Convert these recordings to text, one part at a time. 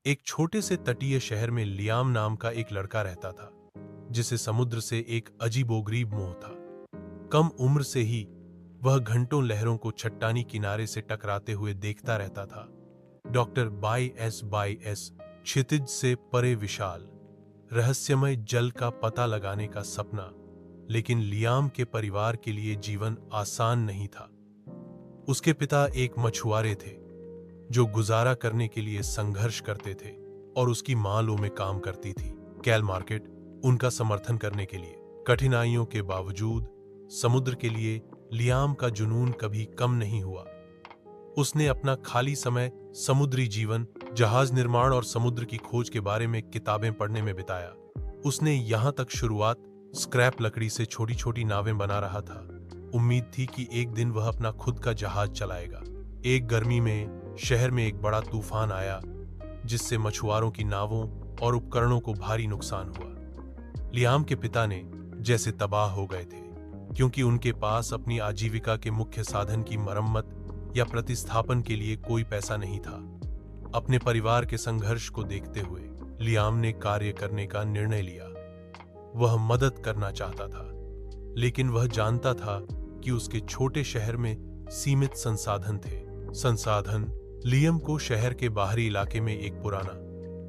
एक छोटे से तटीय शहर में लियाम नाम का एक लड़का रहता था, जिसे समुद्र से एक अजीबोगरीब मोह था। कम उम्र से ही वह घंटों लहरों को चट्टानी किनारे से टकराते हुए देखता रहता था। डॉक्टर बाई एस क्षितिज से परे विशाल रहस्यमय जल का पता लगाने का सपना। लेकिन लियाम के परिवार के लिए जीवन आसान नहीं था। उसके पिता एक मछुआरे थे जो गुजारा करने के लिए संघर्ष करते थे, और उसकी मां लो में काम करती थी, कैल मार्केट, उनका समर्थन करने के लिए। कठिनाइयों के बावजूद समुद्र के लिए लियाम का जुनून कभी कम नहीं हुआ। उसने अपना खाली समय समुद्री जीवन, जहाज निर्माण और समुद्र की खोज के बारे में किताबें पढ़ने में बिताया। उसने यहां तक शुरुआत स्क्रैप लकड़ी से छोटी छोटी नावें बना रहा था। उम्मीद थी कि एक दिन वह अपना खुद का जहाज चलाएगा। एक गर्मी में शहर में एक बड़ा तूफान आया, जिससे मछुआरों की नावों और उपकरणों को भारी नुकसान हुआ। लियाम के पिता ने जैसे तबाह हो गए थे, क्योंकि उनके पास अपनी आजीविका के मुख्य साधन की मरम्मत या प्रतिस्थापन के लिए कोई पैसा नहीं था। अपने परिवार के संघर्ष को देखते हुए लियाम ने कार्य करने का निर्णय लिया। वह मदद करना चाहता था, लेकिन वह जानता था कि उसके छोटे शहर में सीमित संसाधन थे। लियाम को शहर के बाहरी इलाके में एक पुराना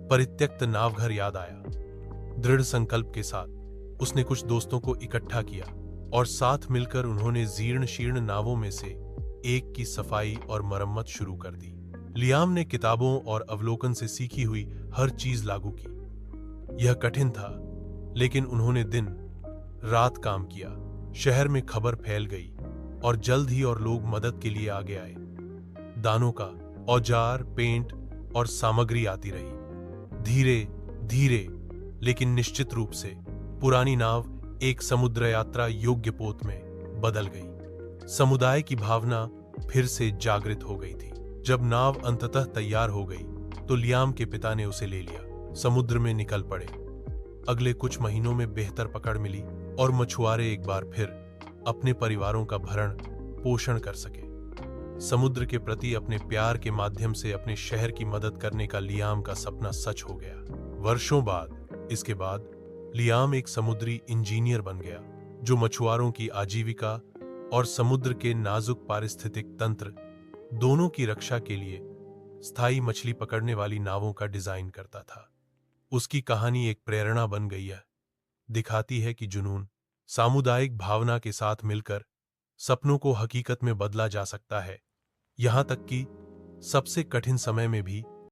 परित्यक्त नावघर याद आया। दृढ़ संकल्प के साथ उसने कुछ दोस्तों को इकट्ठा किया और साथ मिलकर उन्होंने जीर्ण शीर्ण नावों में से एक की सफाई और मरम्मत शुरू कर दी। लियाम ने किताबों और अवलोकन से सीखी हुई हर चीज लागू की। यह कठिन था, लेकिन उन्होंने दिन रात काम किया। शहर में खबर फैल गई और जल्द ही और लोग मदद के लिए आगे आए। दानों का औजार, पेंट और सामग्री आती रही। धीरे धीरे लेकिन निश्चित रूप से पुरानी नाव एक समुद्र यात्रा योग्य पोत में बदल गई। समुदाय की भावना फिर से जागृत हो गई थी। जब नाव अंततः तैयार हो गई तो लियाम के पिता ने उसे ले लिया। समुद्र में निकल पड़े। अगले कुछ महीनों में बेहतर पकड़ मिली और मछुआरे एक बार फिर अपने परिवारों का भरण पोषण कर सके। समुद्र के प्रति अपने प्यार के माध्यम से अपने शहर की मदद करने का लियाम का सपना सच हो गया। वर्षों बाद इसके बाद लियाम एक समुद्री इंजीनियर बन गया, जो मछुआरों की आजीविका और समुद्र के नाजुक पारिस्थितिक तंत्र दोनों की रक्षा के लिए स्थायी मछली पकड़ने वाली नावों का डिजाइन करता था। उसकी कहानी एक प्रेरणा बन गई है, दिखाती है कि जुनून, सामुदायिक भावना के साथ मिलकर सपनों को हकीकत में बदला जा सकता है, यहां तक कि सबसे कठिन समय में भी।